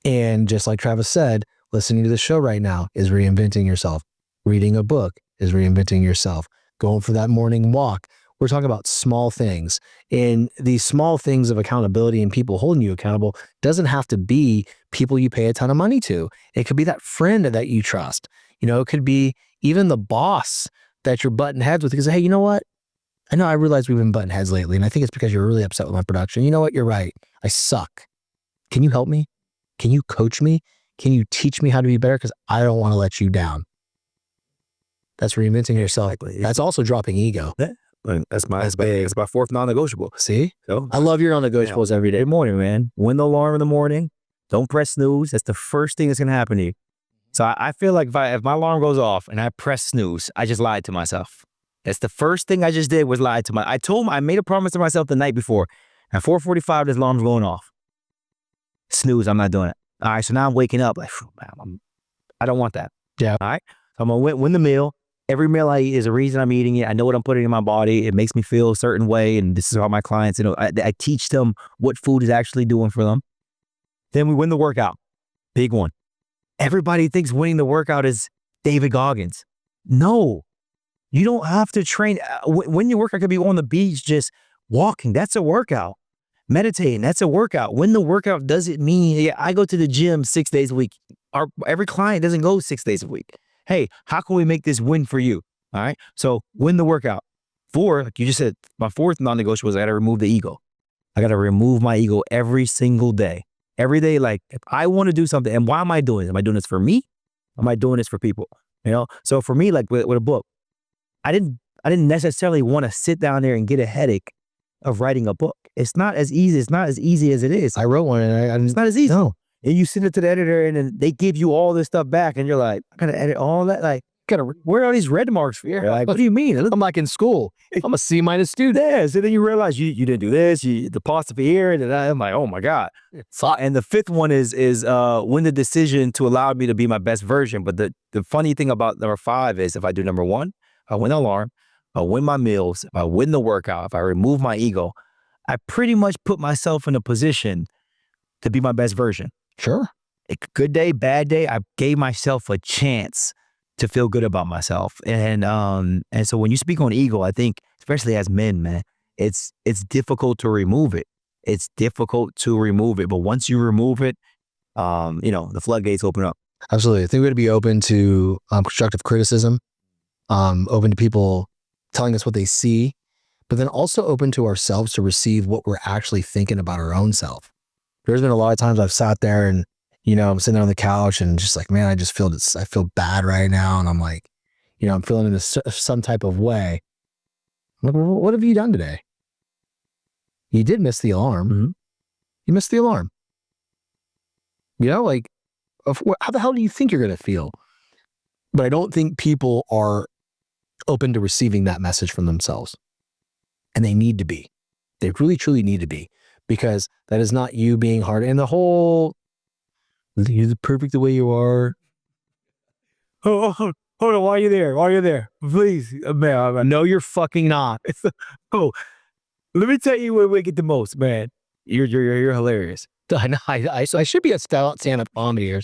And just like Travis said, listening to the show right now is reinventing yourself. Reading a book is reinventing yourself. Going for that morning walk. We're talking about small things, and these small things of accountability and people holding you accountable doesn't have to be people you pay a ton of money to. It could be that friend that you trust. It could be even the boss that you're butting heads with because, hey, you know what? I know I realize we've been butting heads lately, and I think it's because you're really upset with my production. You know what? You're right. I suck. Can you help me? Can you coach me? Can you teach me how to be better? Because I don't want to let you down. That's reinventing yourself. That's also dropping ego. That's my fourth non-negotiable. See? So I love your non-negotiables every day. Every morning, man. Win the alarm in the morning. Don't press snooze. That's the first thing that's gonna happen to you. So I feel like if my alarm goes off and I press snooze, I just lied to myself. That's the first thing I just did was lie to I made a promise to myself the night before. At 4:45, this alarm's going off. Snooze, I'm not doing it. All right, so now I'm waking up like, I don't want that. Yeah. All right, so I'm gonna win the meal. Every meal I eat is a reason I'm eating it. I know what I'm putting in my body. It makes me feel a certain way. And this is how my clients, I teach them what food is actually doing for them. Then we win the workout. Big one. Everybody thinks winning the workout is David Goggins. No, you don't have to train. When your workout could be on the beach, just walking. That's a workout. Meditating. That's a workout. When the workout doesn't mean, I go to the gym 6 days a week. Every client doesn't go 6 days a week. Hey, how can we make this win for you? All right. So win the workout. 4, like you just said, my fourth non-negotiable is I got to remove the ego. I got to remove my ego every single day. Every day, like if I want to do something, and why am I doing it? Am I doing this for me? Am I doing this for people? So for me, like with a book, I didn't necessarily want to sit down there and get a headache of writing a book. It's not as easy. It's not as easy as it is. I wrote one and it's not as easy. No. And you send it to the editor and then they give you all this stuff back and you're like, I gotta edit all that. Like, where are these red marks for? You're like, what do you mean? I'm like in school. I'm a C- student. Yeah. So then you realize you didn't do this, the apostrophe here, and I'm like, oh my God. And the fifth one is win the decision to allow me to be my best version. But the funny thing about number 5 is if I do number 1, I win the alarm, I win my meals, if I win the workout, if I remove my ego, I pretty much put myself in a position to be my best version. Sure. A good day, bad day, I gave myself a chance to feel good about myself. And so when you speak on ego, I think, especially as men, man, it's difficult to remove it. It's difficult to remove it. But once you remove it, the floodgates open up. Absolutely. I think we got to be open to constructive criticism, open to people telling us what they see, but then also open to ourselves to receive what we're actually thinking about our own self. There's been a lot of times I've sat there and, I'm sitting on the couch and just like, man, I feel bad right now. And I'm like, I'm feeling in some type of way. I'm like, well, what have you done today? You did miss the alarm. Mm-hmm. You missed the alarm. Like, how the hell do you think you're going to feel? But I don't think people are open to receiving that message from themselves. And they need to be. They really, truly need to be. Because that is not you being hard. And the whole, you're perfect the way you are. Oh, hold on. Why are you there? Why are you there? Please. Man, no, you're fucking not. Let me tell you what we get the most, man. You're hilarious. I know. I should be a stand-up comedy here.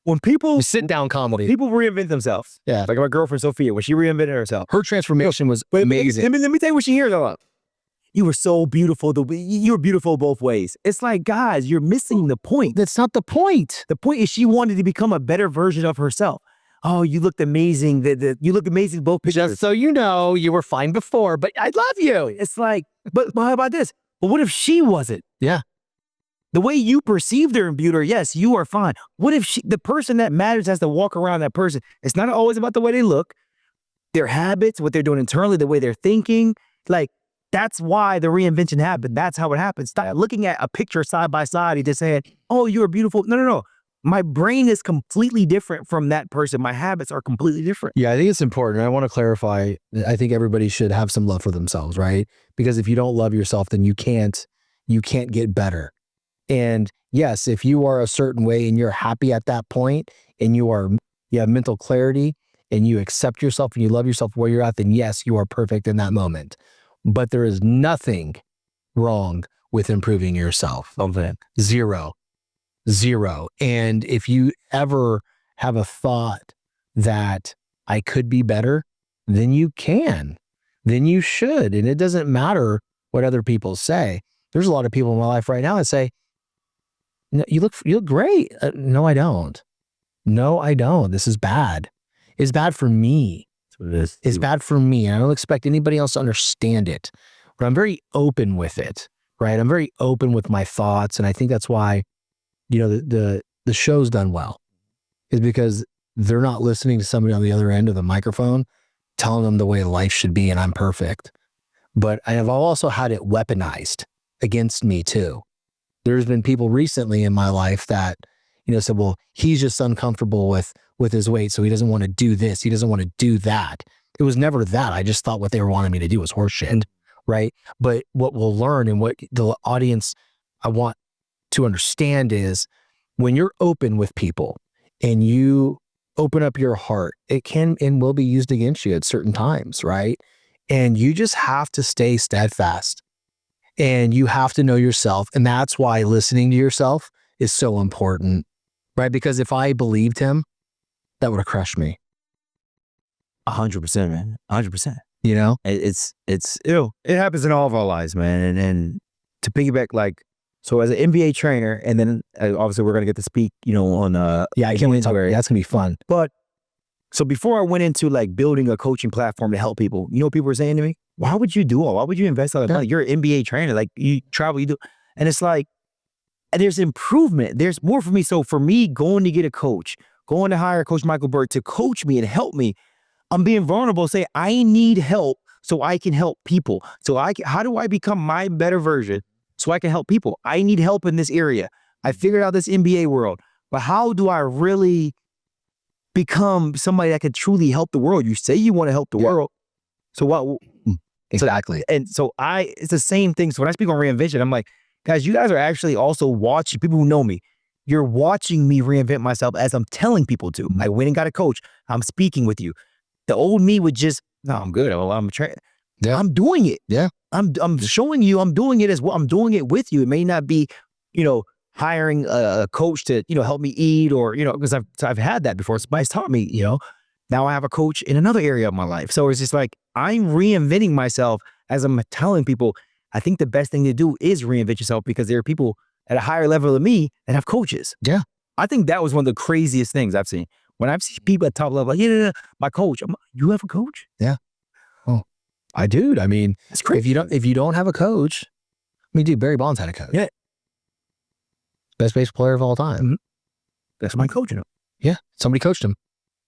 When people sit down comedy, people reinvent themselves. Yeah. Like my girlfriend Sophia, when she reinvented herself, her transformation was amazing. Let me tell you what she hears a lot. You were so beautiful. You were beautiful both ways. It's like, guys, you're missing the point. That's not the point. The point is she wanted to become a better version of herself. Oh, you looked amazing. You looked amazing both pictures. Just so you know, you were fine before, but I love you. It's like, but how about this? But what if she wasn't? Yeah. The way you perceived her and viewed her, yes, you are fine. What if the person that matters has to walk around that person? It's not always about the way they look, their habits, what they're doing internally, the way they're thinking. Like, That's why the reinvention happened. That's how it happens. Stop looking at a picture side by side and just saying, oh, you're beautiful. No. My brain is completely different from that person. My habits are completely different. Yeah, I think it's important. I want to clarify. I think everybody should have some love for themselves, right? Because if you don't love yourself, then you can't get better. And yes, if you are a certain way and you're happy at that point and you have mental clarity and you accept yourself and you love yourself where you're at, then yes, you are perfect in that moment. But there is nothing wrong with improving yourself. Zero. And if you ever have a thought that I could be better, then you can. Then you should. And it doesn't matter what other people say. There's a lot of people in my life right now that say, no, you look great. No, I don't. No, I don't. This is bad. It's bad for me. It's bad for me. And I don't expect anybody else to understand it. But I'm very open with it, right? I'm very open with my thoughts. And I think that's why, the show's done well, is because they're not listening to somebody on the other end of the microphone telling them the way life should be and I'm perfect. But I have also had it weaponized against me too. There's been people recently in my life that, said, well, he's just uncomfortable with his weight, so he doesn't want to do this. He doesn't want to do that. It was never that. I just thought what they were wanting me to do was horseshit, right? But what we'll learn and what the audience I want to understand is when you're open with people and you open up your heart, it can and will be used against you at certain times, right? And you just have to stay steadfast and you have to know yourself. And that's why listening to yourself is so important, right? Because if I believed him, that would have crushed me. 100%, man. 100%. It's it happens in all of our lives, man. And to piggyback, so as an NBA trainer, and then obviously we're going to get to speak, on I can't wait to talk. That's going to be fun. But so before I went into building a coaching platform to help people, what people were saying to me? Why would you do all? Why would you invest all that money? You're an NBA trainer. You travel, you do. And it's there's improvement. There's more for me. So for me, going to get a coach, going to hire Coach Michael Burt to coach me and help me, I'm being vulnerable, say I need help so I can help people. So how do I become my better version so I can help people? I need help in this area. I figured out this NBA world, but how do I really become somebody that could truly help the world? You say you want to help the world. So what? Exactly. It's the same thing. So when I speak on reinvention, I'm like, guys, you guys are actually also watching, people who know me, you're watching me reinvent myself as I'm telling people to. I went and got a coach. I'm speaking with you. The old me would just, no, I'm good. I'm a trainer. Yeah. I'm doing it. Yeah. I'm showing you I'm doing it as well. I'm doing it with you. It may not be, hiring a coach to, help me eat or, because I've had that before. Somebody's taught me, now I have a coach in another area of my life. So it's just I'm reinventing myself as I'm telling people. I think the best thing to do is reinvent yourself because there are people at a higher level of me that have coaches. Yeah. I think that was one of the craziest things I've seen. When I've seen people at top level, my coach, you have a coach? Yeah. Oh, I do. I mean, that's crazy. If you don't have a coach, dude, Barry Bonds had a coach. Yeah. Best baseball player of all time. Mm-hmm. That's my coach. Yeah. Somebody coached him.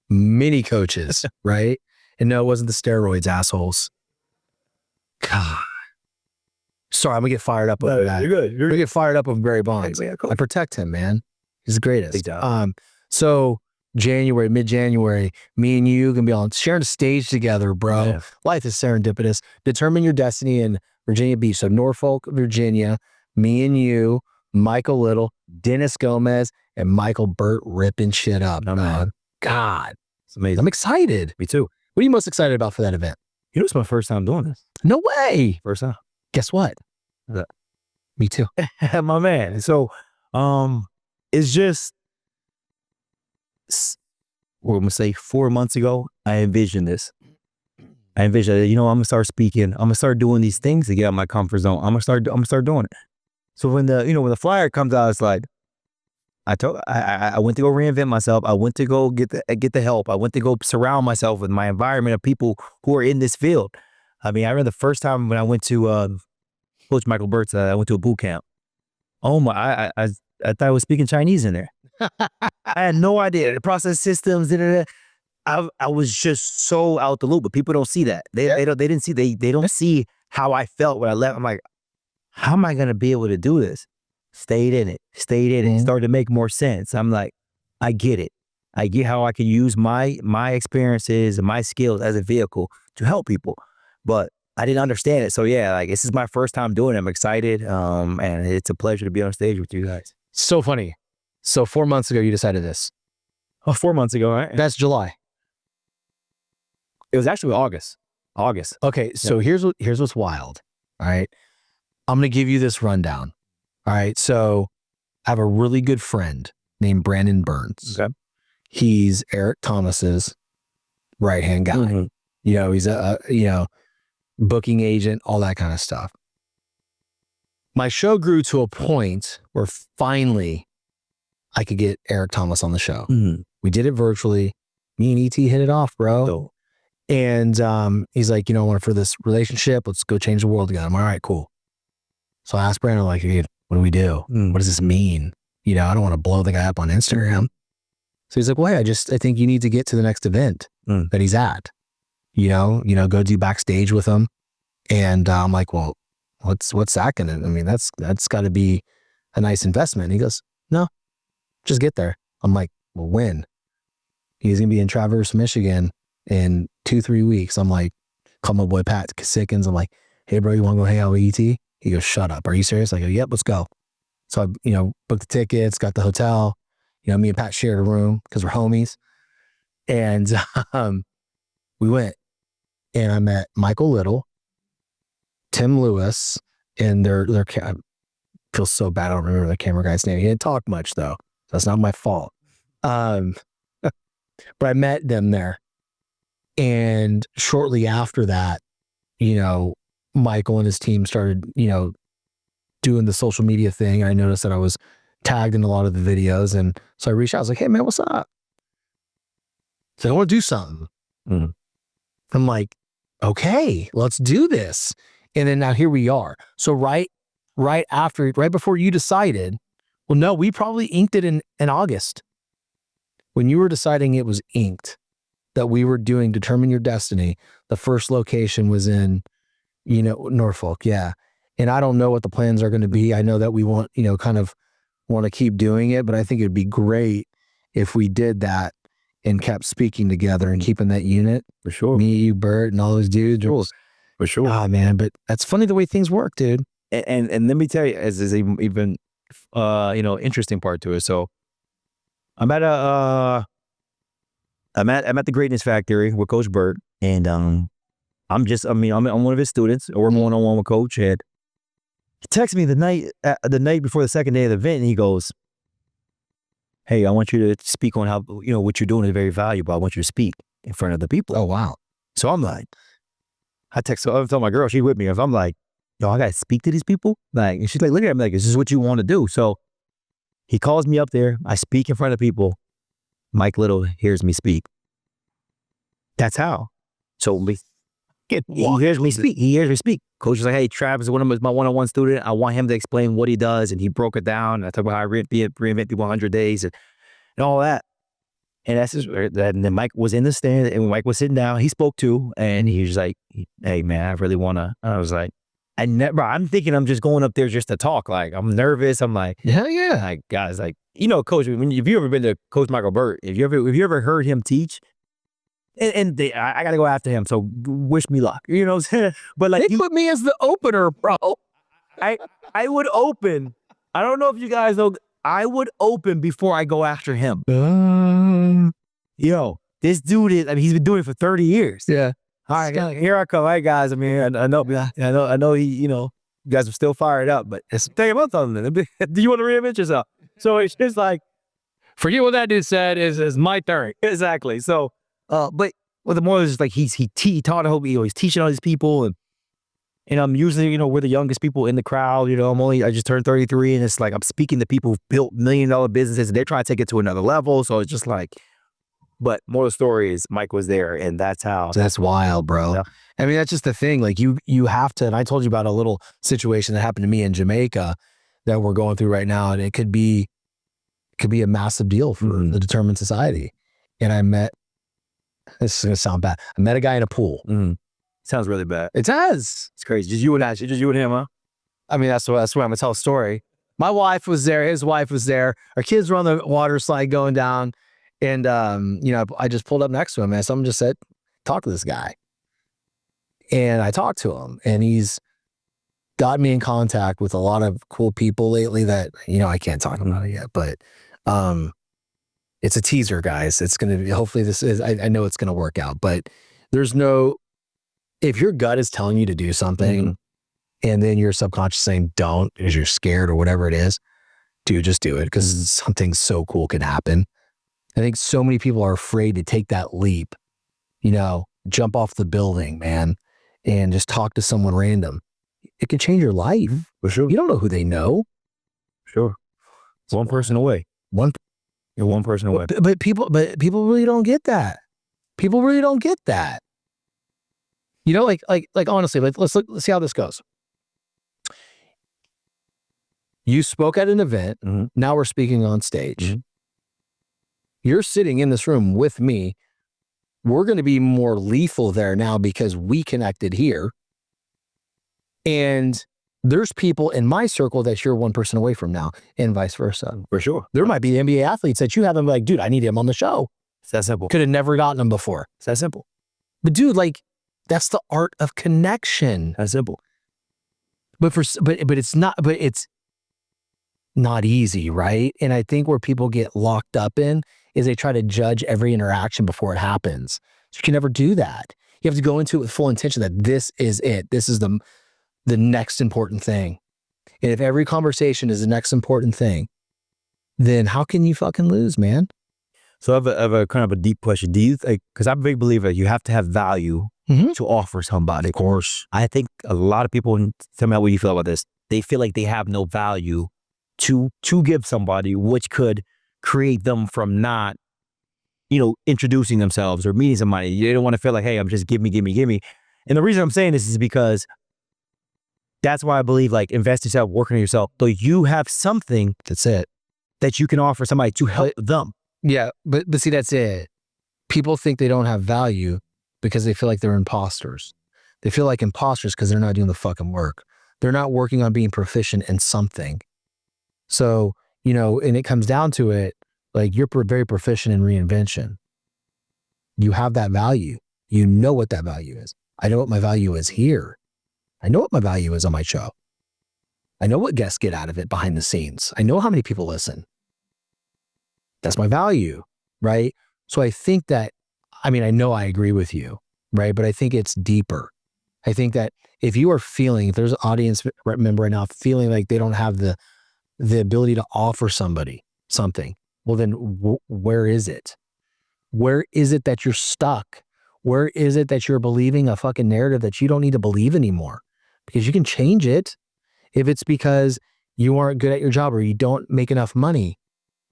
Many coaches, right? And no, it wasn't the steroids, assholes. God. Sorry, I'm gonna get fired up over that. You're good. I'm gonna get fired up over Barry Bonds. I protect him, man. He's the greatest. So mid-January, me and you gonna be on sharing a stage together, bro. Yeah. Life is serendipitous. Determine your destiny in Virginia Beach. So Norfolk, Virginia, me and you, Michael Little, Dennis Gomez, and Michael Burt ripping shit up. Oh, man. God. It's amazing. I'm excited. Me too. What are you most excited about for that event? It's my first time doing this. No way. First time. Guess what? Me too. My man. So, it's just, we're going to say 4 months ago, I envisioned this. I'm going to start speaking. I'm going to start doing these things to get out of my comfort zone. I'm going to start doing it. So when the flyer comes out, it's I went to go reinvent myself. I went to go get the help. I went to go surround myself with my environment of people who are in this field. I remember the first time when I went to Coach Michael Burt's, I went to a boot camp. Oh my, I thought I was speaking Chinese in there. I had no idea. The process systems, I was just so out the loop, but people don't see that. They don't see how I felt when I left. I'm like, how am I going to be able to do this? Stayed in it. It started to make more sense. I'm like, I get it. I get how I can use my experiences and my skills as a vehicle to help people, but I didn't understand it. So yeah, like this is my first time doing it. I'm excited, and it's a pleasure to be on stage with you guys. So funny. So 4 months ago, you decided this. Oh, 4 months ago, right? That's July. It was actually August. Okay, so here's what's wild. All right, I'm gonna give you this rundown. All right, so I have a really good friend named Brandon Burns. Okay. He's Eric Thomas's right-hand guy. Mm-hmm. You know, he's a booking agent, all that kind of stuff. My show grew to a point where finally I could get Eric Thomas on the show. Mm-hmm. We did it virtually. Me and ET hit it off, bro. So, And he's like, I want for this relationship, let's go change the world together. I'm all right, cool. So I asked Brandon, like, hey, what do we do? What does this mean? I don't want to blow the guy up on Instagram. So he's like, well, hey, I think you need to get to the next event that he's at. Go do backstage with him. And I'm like, well, what's that gonna? I mean, that's got to be a nice investment. And he goes, no, just get there. I'm like, well, when? He's gonna be in Traverse, Michigan in 2-3 weeks. I'm like, call my boy Pat Sickens. I'm like, hey bro, you want to go hang out with ET? He goes, shut up. Are you serious? I go, yep, let's go. So I, booked the tickets, got the hotel. Me and Pat shared a room because we're homies. And we went, and I met Michael Little, Tim Lewis, and their I feel so bad. I don't remember the camera guy's name. He didn't talk much though. That's not my fault. But I met them there. And shortly after that, Michael and his team started, doing the social media thing. I noticed that I was tagged in a lot of the videos. And so I reached out. I was like, hey man, what's up? So I want to do something. Mm-hmm. I'm like, okay, let's do this. And then now here we are. So right before you decided, well, no, we probably inked it in August. When you were deciding it was inked, that we were doing Determine Your Destiny, the first location was in, Norfolk. Yeah. And I don't know what the plans are going to be. I know that we want, kind of want to keep doing it, but I think it'd be great if we did that and kept speaking together and keeping that unit. For sure. Me, you, Bert, and all those dudes. For sure. Ah, man, but that's funny the way things work, dude. And let me tell you, as is even interesting part to it. So I'm at the Greatness Factory with Coach Bert, and I'm one of his students. We're one-on-one with Coach, and he texted me the night before the second day of the event, and he goes, hey, I want you to speak on how, what you're doing is very valuable. I want you to speak in front of the people. Oh, wow. So I'm like, I tell my girl, she's with me. If I'm like, yo, I got to speak to these people. Like, and she's like, look at me, like, is this what you want to do? So he calls me up there. I speak in front of people. Mike Little hears me speak. That's how. So he hears me speak. Coach was like, hey, Travis is my one-on-one student. I want him to explain what he does. And he broke it down. And I talk about how I reinvent the 100 days and all that. And that's just, and then Mike was in the stand, and when Mike was sitting down, he spoke too. And he was like, hey man, I really want to. I was like, I'm thinking I'm just going up there just to talk. Like, I'm nervous. I'm like, hell yeah. Like, guys, like, Coach, if you ever been to Coach Michael Burt, if you ever heard him teach, I got to go after him. So wish me luck. You know what I'm saying? But like, they put me as the opener, bro. I would open. I don't know if you guys know, I would open before I go after him. Yo, this dude he's been doing it for 30 years. Yeah. All right, here I come. All right, guys. I mean, I know he, you guys are still fired up, but it's take a month on it. Do you want to reinvent yourself? So it's just like, forget what that dude said is my turn. Exactly. So, but the more is like he taught, I hope he's teaching all these people, and I'm usually, we're the youngest people in the crowd. I just turned 33, and it's like I'm speaking to people who've built $1 million businesses, and they're trying to take it to another level. So it's just like, but more of the story is Mike was there, and that's how. That's wild, bro. Yeah. I mean, that's just the thing. Like you have to, and I told you about a little situation that happened to me in Jamaica that we're going through right now, and it could be a massive deal for the Determined Society. And I met, this is gonna sound bad, I met a guy in a pool. Sounds really bad. It does. It's crazy. Just you and him, huh? I mean, that's what I'm gonna tell a story. My wife was there. His wife was there. Our kids were on the water slide going down. And, I just pulled up next to him and someone just said, talk to this guy. And I talked to him and he's got me in contact with a lot of cool people lately that, I can't talk about it yet, but, it's a teaser, guys. It's going to be, hopefully I know it's going to work out, but if your gut is telling you to do something and then your subconscious saying don't because you're scared or whatever it is, dude, just do it because something so cool can happen. I think so many people are afraid to take that leap, jump off the building, man, and just talk to someone random. It can change your life. For sure. You don't know who they know. Sure. It's one person away. You're one person away. But people really don't get that. People really don't get that. Like honestly, let's see how this goes. You spoke at an event. Mm-hmm. Now we're speaking on stage. Mm-hmm. You're sitting in this room with me. We're going to be more lethal there now because we connected here. And there's people in my circle that you're one person away from now and vice versa. For sure. There might be NBA athletes that you have them like, dude, I need him on the show. It's that simple. Could have never gotten him before. It's that simple. But dude, that's the art of connection. That's simple. But it's not easy, right? And I think where people get locked up in is they try to judge every interaction before it happens. So you can never do that. You have to go into it with full intention that this is it. This is the next important thing. And if every conversation is the next important thing, then how can you fucking lose, man? So I have a kind of a deep question. Do you think, because I'm a big believer, you have to have value to offer somebody. Of course. I think a lot of people, tell me how you feel about this, they feel like they have no value to give somebody, which could create them from not, introducing themselves or meeting somebody. They don't want to feel like, hey, I'm just give me. And the reason I'm saying this is because that's why I believe invest yourself, working on yourself. So you have something That's it. that you can offer somebody to help them. Yeah, but see, that's it. People think they don't have value because they feel like they're imposters. They feel like imposters because they're not doing the fucking work. They're not working on being proficient in something. So, and it comes down to it, you're very proficient in reinvention. You have that value. You know what that value is. I know what my value is here. I know what my value is on my show. I know what guests get out of it behind the scenes. I know how many people listen. That's my value, right? So I think that, I know I agree with you, right? But I think it's deeper. I think that if there's an audience member right now feeling like they don't have the ability to offer somebody something, well then where is it? Where is it that you're stuck? Where is it that you're believing a fucking narrative that you don't need to believe anymore? Because you can change it. If it's because you aren't good at your job or you don't make enough money,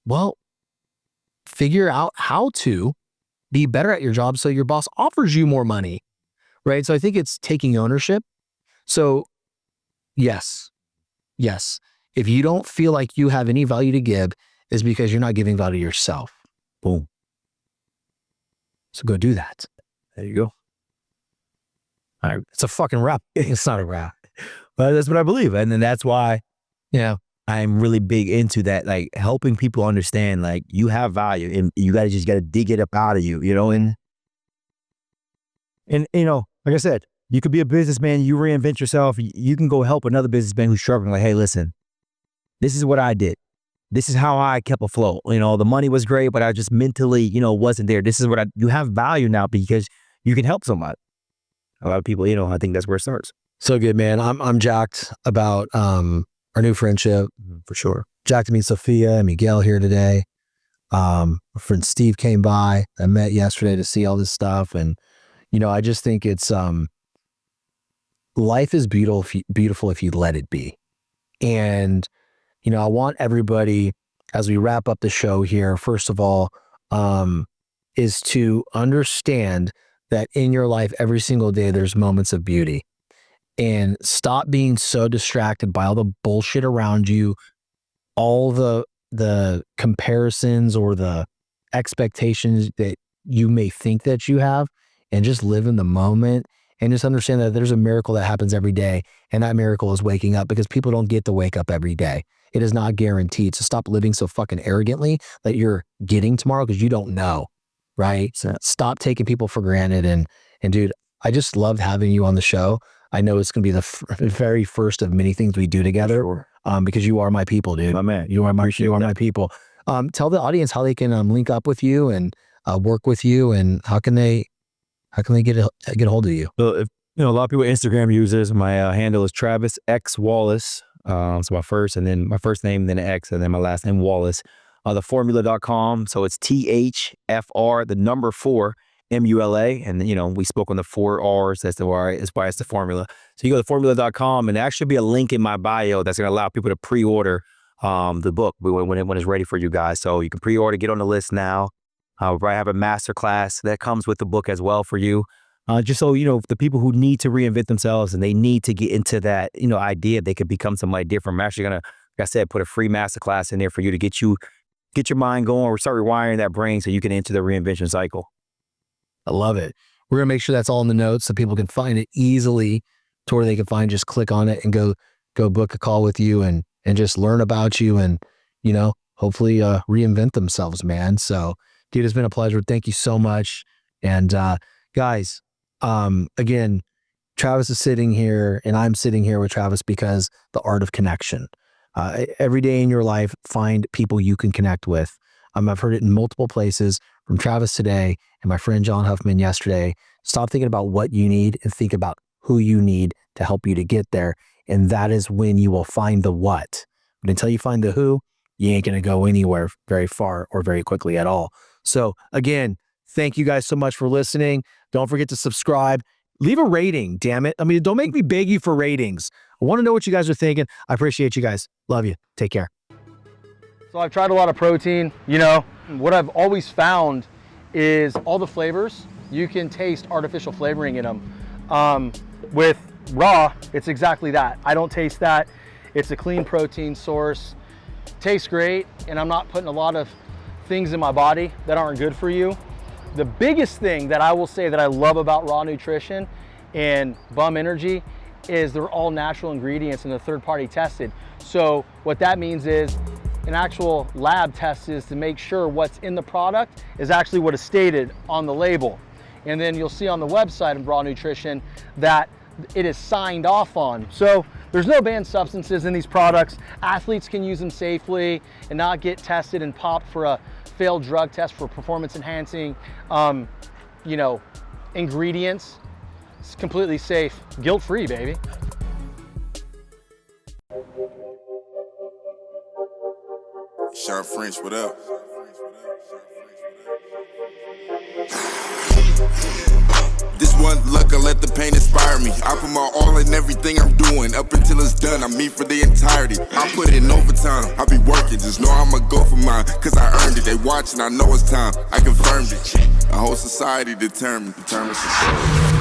well, figure out how to be better at your job so your boss offers you more money, right? So I think it's taking ownership. So yes. If you don't feel like you have any value to give, it's because you're not giving value to yourself. Boom. So go do that. There you go. All right. It's a fucking rap. It's not a rap. But that's what I believe. And then that's why I'm really big into that, helping people understand, you have value and you got to dig it up out of you, and like I said, you could be a businessman, you reinvent yourself. You can go help another businessman who's struggling. Hey, listen, this is what I did. This is how I kept afloat. The money was great, but I just mentally, wasn't there. This is what you have value now because you can help somebody. A lot of people, I think that's where it starts. So good, man. I'm jacked about our new friendship, for sure. Jacked to meet Sophia and Miguel here today. My friend Steve came by. I met yesterday to see all this stuff. And, I just think it's, life is beautiful if you let it be. And, I want everybody, as we wrap up the show here, first of all, is to understand that in your life, every single day, there's moments of beauty. And stop being so distracted by all the bullshit around you, all the comparisons or the expectations that you may think that you have, and just live in the moment and just understand that there's a miracle that happens every day. And that miracle is waking up, because people don't get to wake up every day. It is not guaranteed. So stop living so fucking arrogantly that you're getting tomorrow, because you don't know, right? So stop taking people for granted. And dude, I just loved having you on the show. I know it's going to be the very first of many things we do together. Sure. Because you are my people, dude. My man. You are my people. Tell the audience how they can link up with you and work with you, and how can they get a hold of you? So if a lot of people Instagram users, my handle is Travis X Wallace. So my first name, then X, and then my last name Wallace. Theformula.com. So it's THFR, the number 4, MULA. And we spoke on the 4 R's. That's why it's the formula. So you go to theformula.com, and there actually be a link in my bio that's going to allow people to pre-order the book when it's ready for you guys. So you can pre-order, get on the list now. We'll probably have a masterclass that comes with the book as well for you. Just so, the people who need to reinvent themselves and they need to get into that, idea they could become somebody different. I'm actually going to, like I said, put a free masterclass in there for you to get your mind going, or start rewiring that brain so you can enter the reinvention cycle. I love it. We're going to make sure that's all in the notes so people can find it easily, to where they can just click on it and go book a call with you and just learn about you and, hopefully reinvent themselves, man. So, dude, it's been a pleasure. Thank you so much. And guys, again, Travis is sitting here and I'm sitting here with Travis because the art of connection. Every day in your life, find people you can connect with. I've heard it in multiple places from Travis today and my friend John Huffman yesterday. Stop thinking about what you need and think about who you need to help you to get there. And that is when you will find the what. But until you find the who, you ain't going to go anywhere very far or very quickly at all. So again, thank you guys so much for listening. Don't forget to subscribe. Leave a rating, damn it. Don't make me beg you for ratings. I want to know what you guys are thinking. I appreciate you guys. Love you. Take care. So I've tried a lot of protein. What I've always found is all the flavors, you can taste artificial flavoring in them. With raw, it's exactly that. I don't taste that. It's a clean protein source. Tastes great, and I'm not putting a lot of things in my body that aren't good for you. The biggest thing that I will say that I love about raw nutrition and Bum Energy is they're all natural ingredients and they're third-party tested. So what that means is an actual lab test is to make sure what's in the product is actually what is stated on the label. And then you'll see on the website of Raw Nutrition that it is signed off on. So there's no banned substances in these products. Athletes can use them safely and not get tested and popped for a failed drug test for performance enhancing, ingredients. It's completely safe, guilt-free, baby. Shawn French, what up? This one luck, I let the pain inspire me. I put my all in everything I'm doing. Up until it's done, I'm me for the entirety. I put in overtime, I be working. Just know I'ma go for mine, cause I earned it. They watching, I know it's time, I confirmed it. A whole society determined success.